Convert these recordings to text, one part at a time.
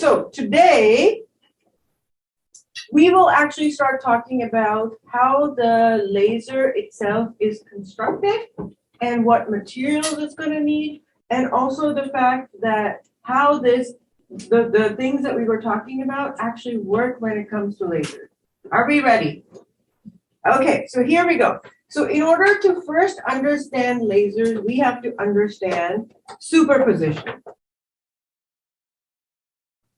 So today, we will actually start talking about how the laser itself is constructed and what materials it's going to need, and also the fact that how the things that we were talking about actually work when it comes to lasers. Are we ready? Okay, so here we go. So in order to first understand lasers, we have to understand superposition.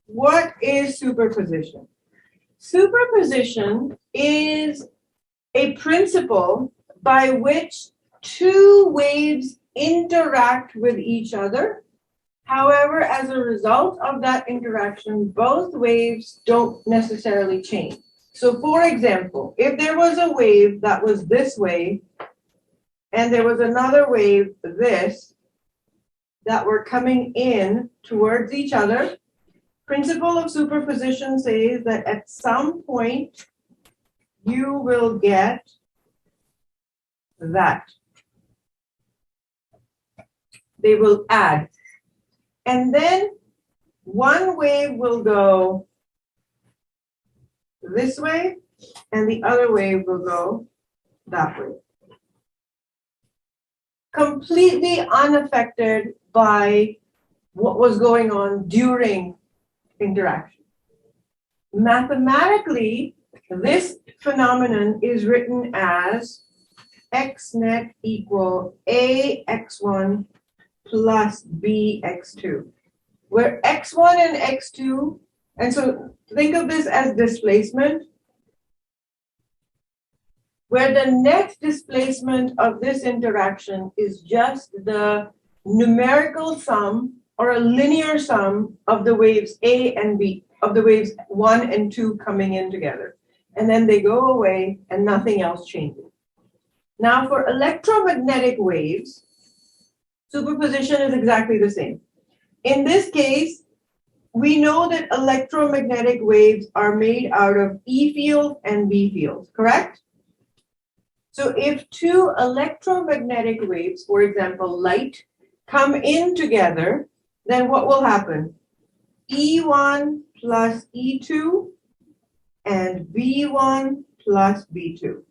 What is superposition? Superposition is a principle by which two waves interact with each other. However, as a result of that interaction, both waves don't necessarily change. So for example, if there was a wave that was this way, and there was another wave, this, that were coming in towards each other, principle of superposition says that at some point, you will get that. They will add. And then one wave will go this way, and the other wave will go that way. Completely unaffected by what was going on during interaction. Mathematically, this phenomenon is written as x net equal ax1 plus bx2, where x1 and x2, and so think of this as displacement, where the net displacement of this interaction is just the numerical sum or a linear sum of the waves A and B, of the waves 1 and 2 coming in together. And then they go away and nothing else changes. Now for electromagnetic waves, superposition is exactly the same. In this case, we know that electromagnetic waves are made out of E fields and B fields, correct? So if two electromagnetic waves, for example, light, come in together, then what will happen? E1 plus E2 and B1 plus B2.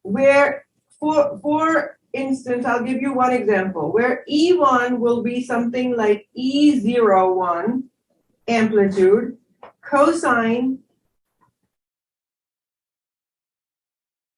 Where, for instance, I'll give you one example, where E1 will be something like E01 amplitude cosine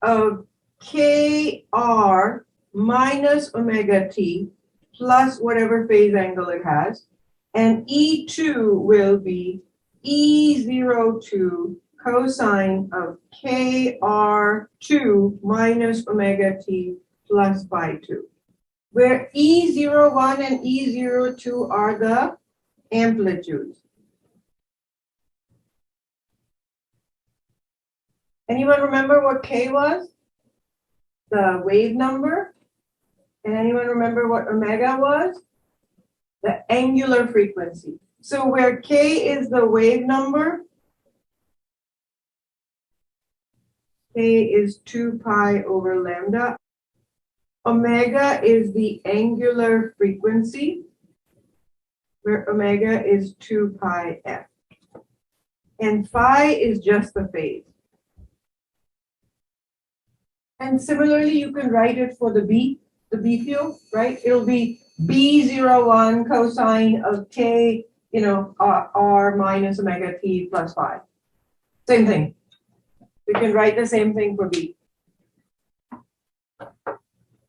of KR minus omega t plus whatever phase angle it has, and E2 will be E02 cosine of KR2 minus omega t plus phi 2, where E01 and E02 are the amplitudes. Anyone remember what K was? The wave number. And anyone remember what omega was? The angular frequency. So where K is the wave number, K is 2 pi over lambda. Omega is the angular frequency, where omega is 2 pi f. And phi is just the phase. And similarly, you can write it for the B field, right? It'll be B01 cosine of K, R minus omega t plus phi. Same thing. We can write the same thing for B.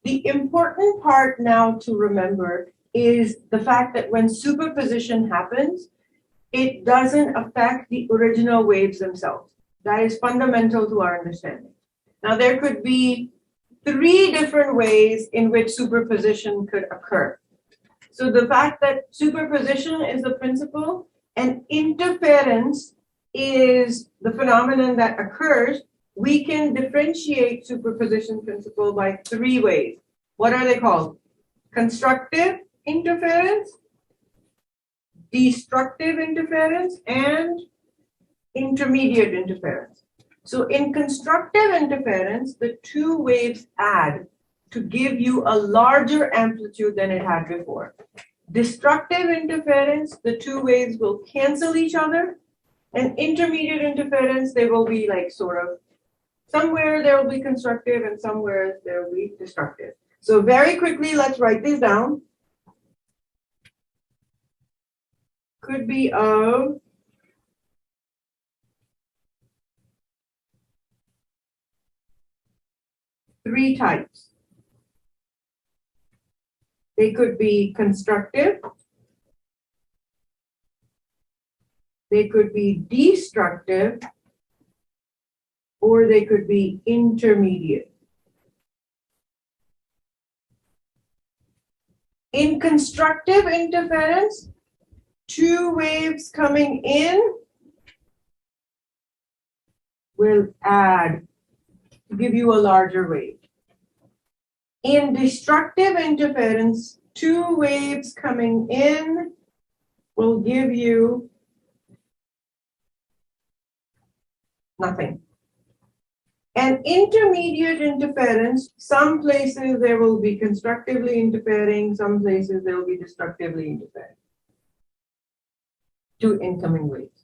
The important part now to remember is the fact that when superposition happens, it doesn't affect the original waves themselves. That is fundamental to our understanding. Now, there could be 3 different ways in which superposition could occur. So the fact that superposition is the principle and interference is the phenomenon that occurs, we can differentiate superposition principle by 3 ways. What are they called? Constructive interference, destructive interference, and intermediate interference. So in constructive interference, the 2 waves add to give you a larger amplitude than it had before. Destructive interference, the two waves will cancel each other. And intermediate interference, they will be like sort of, somewhere there will be constructive and somewhere there will be destructive. So very quickly, let's write these down. Could be of three types. They could be constructive, they could be destructive, or they could be intermediate. In constructive interference, two waves coming in will add, give you a larger wave. In destructive interference, two waves coming in will give you nothing. And intermediate interference, some places there will be constructively interfering, some places there will be destructively interfering. Two incoming waves.